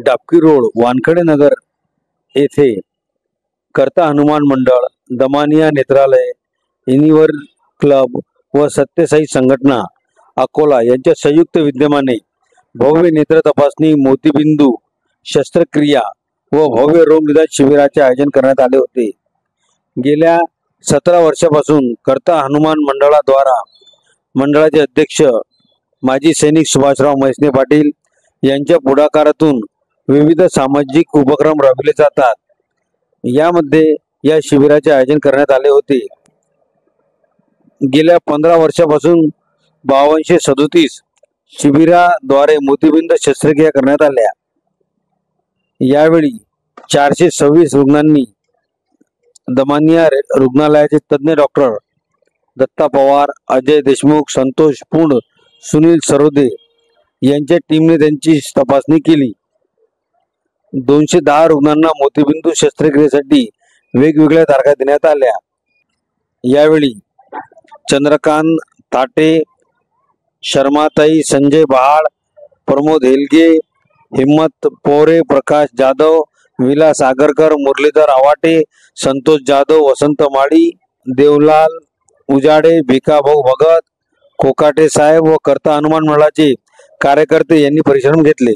Dabki road Wankhede नगर येथे करता हनुमान मंडळ, दमानिया नेत्रालय, युनिव्हर क्लब व सत्यसाई संघटना अकोला यांच्या संयुक्त विद्यमाने भव्य नेत्र तपासणी, मोतीबिंदू शस्त्रक्रिया व भव्य रोग निदान शिबिराचे आयोजन करण्यात आले होते। गेल्या 17 वर्षापासून करता हनुमान मंडळाद्वारा मंडळाचे अध्यक्ष माजी सैनिक सुभाषराव मैसने पाटील यांच्या पुढाकारातून विविध सामाजिक उपक्रम राबविले जातात। यामध्ये या शिबिराचे आयोजन करण्यात आले होते। गेल्या 15 वर्षापासून 5237 शिबिराद्वारे मोतीबिंद शस्त्रक्रिया करण्यात आल्या। यावेळी 426 रुग्णांनी दमानिया रुग्णालयाचे तज्ञ डॉक्टर दत्ता पवार, अजय देशमुख, संतोष पुंड, सुनील सरोदे यांच्या टीमने त्यांची तपासणी केली। 210 रुग्णांना मोतीबिंदू शस्त्रक्रियेसाठी वेगवेगळ्या तारखा देण्यात आल्या। यावेळी चंद्रकांत ताटे, शर्माताई, संजय बहाड, प्रमोद हेलगे, हिम्मत पोरे, प्रकाश जाधव, विलास आगरकर, मुरलीधर आवाटे, संतोष जाधव, वसंत माळी, देवलाल उजाडे, भिकाभाऊ भगत, कोकाटे साहेब व करता हनुमान मंडळाचे कार्यकर्ते यांनी परिश्रम घेतले।